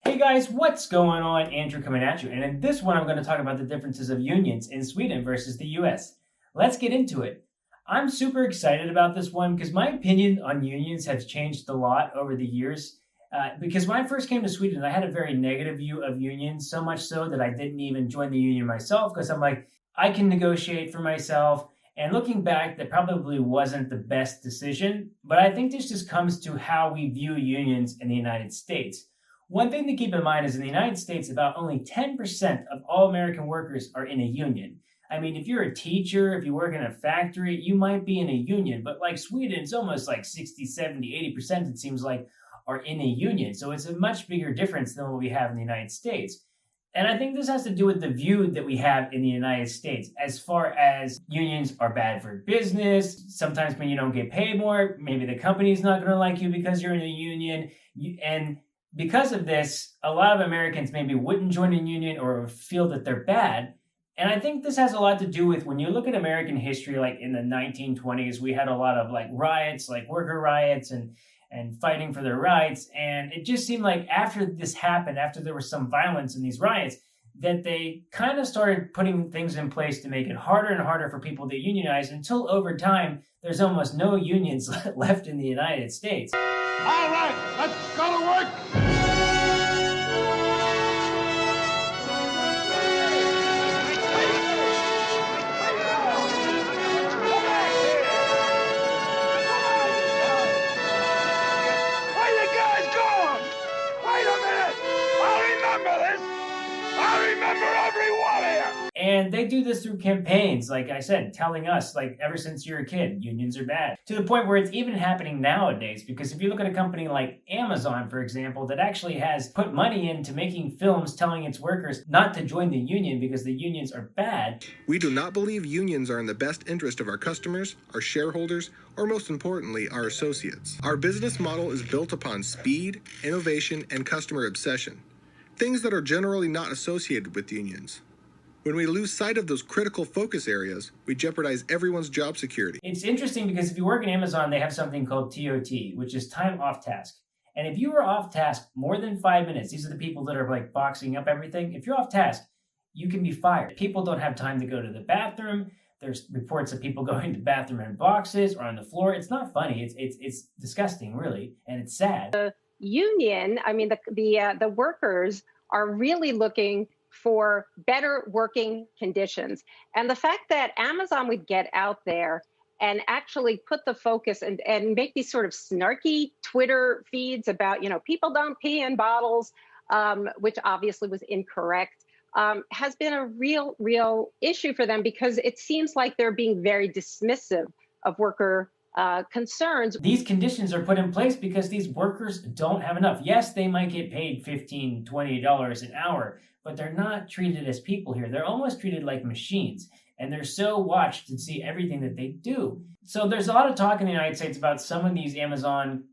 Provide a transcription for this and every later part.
Hey guys, what's going on? Andrew coming at you. And in this one, I'm going to talk about the differences of unions in Sweden versus the US. Let's get into it. I'm super excited about this one because my opinion on unions has changed a lot over the years. Because when I first came to Sweden, I had a very negative view of unions, so much so that I didn't even join the union myself because I'm like, I can negotiate for myself. And looking back, that probably wasn't the best decision. But I think this just comes to how we view unions in the United States. One thing to keep in mind is in the United States, about only 10% of all American workers are in a union. I mean, if you're a teacher, if you work in a factory, you might be in a union. But like Sweden, it's almost like 60, 70, 80%, it seems like, are in a union. So it's a much bigger difference than what we have in the United States. And I think this has to do with the view that we have in the United States as far as unions are bad for business. Sometimes when you don't get paid more, maybe the company's not going to like you because you're in a union. And because of this, a lot of Americans maybe wouldn't join a union or feel that they're bad. And I think this has a lot to do with when you look at American history, like in the 1920s, we had a lot of like riots, like worker riots and fighting for their rights. And it just seemed like after this happened, after there was some violence in these riots, that they kind of started putting things in place to make it harder and harder for people to unionize until over time, there's almost no unions left in the United States. All right, let's go to work. And they do this through campaigns, like I said, telling us, like, ever since you're a kid, unions are bad. To the point where it's even happening nowadays, because if you look at a company like Amazon, for example, that actually has put money into making films telling its workers not to join the union because the unions are bad. We do not believe unions are in the best interest of our customers, our shareholders, or most importantly, our associates. Our business model is built upon speed, innovation, and customer obsession, things that are generally not associated with unions. When we lose sight of those critical focus areas, we jeopardize everyone's job security. It's interesting because if you work in Amazon, they have something called TOT, which is time off task. And if you are off task more than 5 minutes, these are the people that are like boxing up everything. If you're off task, you can be fired. People don't have time to go to the bathroom. There's reports of people going to the bathroom in boxes or on the floor. It's not funny. It's disgusting, really, and it's sad. The union, I mean, the workers are really looking for better working conditions. And the fact that Amazon would get out there and actually put the focus and make these sort of snarky Twitter feeds about, people don't pee in bottles, which obviously was incorrect, has been a real issue for them because it seems like they're being very dismissive of worker concerns. These conditions are put in place because these workers don't have enough. Yes, they might get paid $15, $20 an hour, but they're not treated as people here. They're almost treated like machines, and they're so watched to see everything that they do. So there's a lot of talk in the United States about some of these Amazon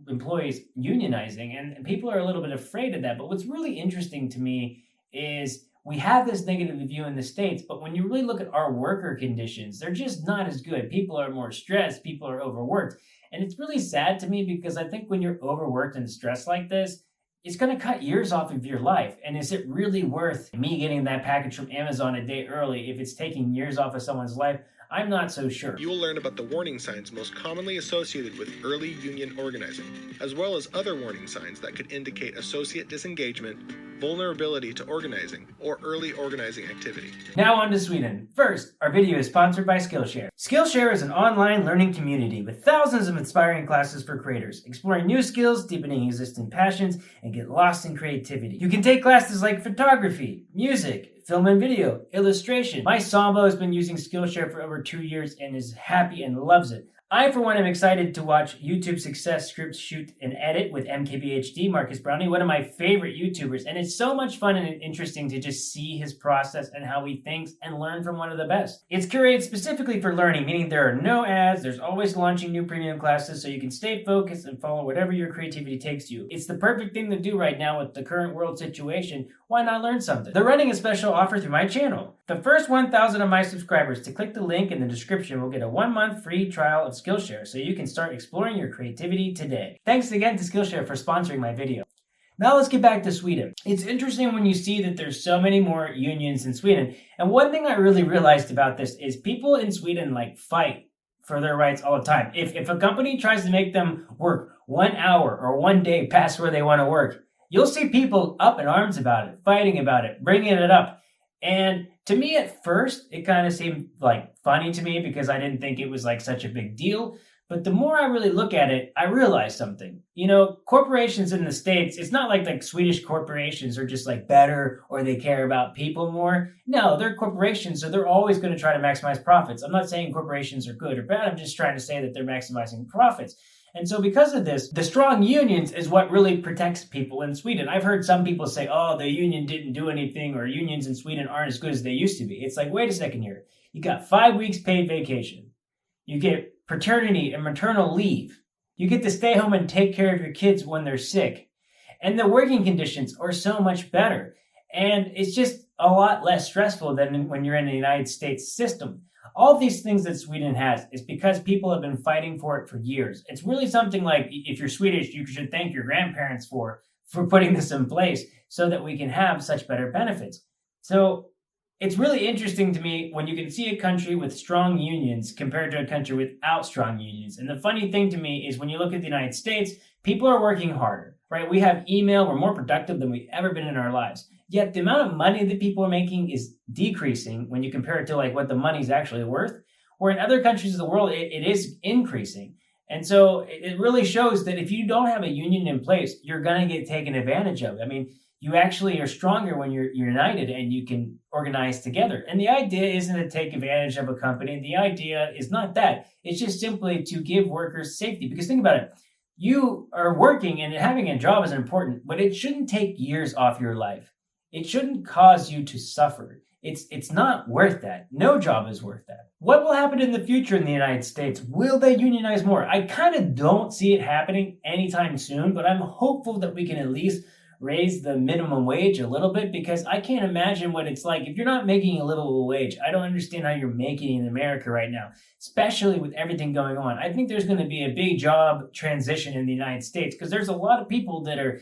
employees unionizing, and people are a little bit afraid of that. But what's really interesting to me is we have this negative view in the States, but when you really look at our worker conditions, they're just not as good. People are more stressed, people are overworked. And it's really sad to me because I think when you're overworked and stressed like this, it's going to cut years off of your life. And is it really worth me getting that package from Amazon a day early if it's taking years off of someone's life? I'm not so sure. You will learn about the warning signs most commonly associated with early union organizing, as well as other warning signs that could indicate associate disengagement, vulnerability to organizing, or early organizing activity. Now on to Sweden. First, our video is sponsored by Skillshare. Skillshare is an online learning community with thousands of inspiring classes for creators, exploring new skills, deepening existing passions, and get lost in creativity. You can take classes like photography, music, film and video, illustration. My Sambo has been using Skillshare for over 2 years and is happy and loves it. I, for one, am excited to watch YouTube Success Script Shoot and Edit with MKBHD, Marcus Brownie, one of my favorite YouTubers. And it's so much fun and interesting to just see his process and how he thinks and learn from one of the best. It's curated specifically for learning, meaning there are no ads, there's always launching new premium classes so you can stay focused and follow whatever your creativity takes you. It's the perfect thing to do right now with the current world situation. Why not learn something? They're running a special offer through my channel. The first 1,000 of my subscribers to click the link in the description will get a 1-month free trial of Skillshare so you can start exploring your creativity today. Thanks again to Skillshare for sponsoring my video. Now let's get back to Sweden. It's interesting when you see that there's so many more unions in Sweden. And one thing I really realized about this is people in Sweden like fight for their rights all the time. If a company tries to make them work 1 hour or 1 day past where they want to work, you'll see people up in arms about it, fighting about it, bringing it up. And to me at first, it kind of seemed like funny to me because I didn't think it was like such a big deal. But the more I really look at it, I realize something. You know, corporations in the States, it's not like Swedish corporations are just like better or they care about people more. No, they're corporations, so they're always going to try to maximize profits. I'm not saying corporations are good or bad. I'm just trying to say that they're maximizing profits. And so because of this, the strong unions is what really protects people in Sweden. I've heard some people say, oh, the union didn't do anything, or unions in Sweden aren't as good as they used to be. It's like, wait a second here. You got 5 weeks paid vacation. You get paternity and maternal leave. You get to stay home and take care of your kids when they're sick. And the working conditions are so much better. And it's just a lot less stressful than when you're in the United States system. All of these things that Sweden has is because people have been fighting for it for years. It's really something like, if you're Swedish, you should thank your grandparents for putting this in place so that we can have such better benefits. So it's really interesting to me when you can see a country with strong unions compared to a country without strong unions. And the funny thing to me is when you look at the United States, people are working harder, right? We have email, we're more productive than we've ever been in our lives. Yet the amount of money that people are making is decreasing when you compare it to like what the money's actually worth. Where in other countries of the world, it is increasing. And so it really shows that if you don't have a union in place, you're going to get taken advantage of. I mean, you actually are stronger when you're united and you can organize together. And the idea isn't to take advantage of a company. The idea is not that. It's just simply to give workers safety. Because think about it. You are working and having a job is important, but it shouldn't take years off your life. It shouldn't cause you to suffer. It's not worth that. No job is worth that. What will happen in the future in the United States? Will they unionize more? I kind of don't see it happening anytime soon, but I'm hopeful that we can at least raise the minimum wage a little bit, because I can't imagine what it's like if you're not making a livable wage. I don't understand how you're making it in America right now, especially with everything going on. I think there's going to be a big job transition in the United States because there's a lot of people that've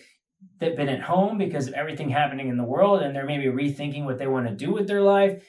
been at home because of everything happening in the world, and they're maybe rethinking what they want to do with their life.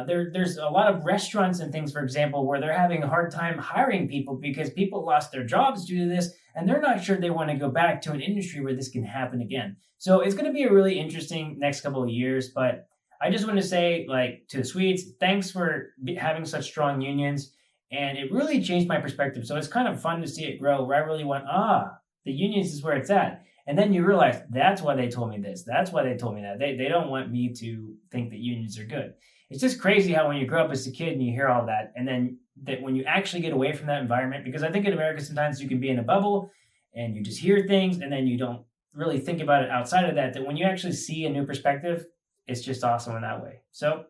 There's a lot of restaurants and things, for example, where they're having a hard time hiring people because people lost their jobs due to this, and they're not sure they want to go back to an industry where this can happen again. So it's going to be a really interesting next couple of years, but I just want to say, like, to the Swedes, thanks for having such strong unions, and it really changed my perspective. So it's kind of fun to see it grow, where I really went, the unions is where it's at. And then you realize that's why they told me this. That's why they told me that. They don't want me to think that unions are good. It's just crazy how when you grow up as a kid and you hear all that, and then that when you actually get away from that environment, because I think in America sometimes you can be in a bubble and you just hear things and then you don't really think about it outside of that, that when you actually see a new perspective, it's just awesome in that way. So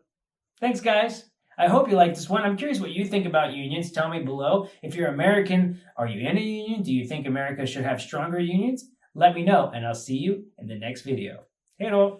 thanks, guys. I hope you like this one. I'm curious what you think about unions. Tell me below. If you're American, are you in a union? Do you think America should have stronger unions? Let me know, and I'll see you in the next video. Hej då!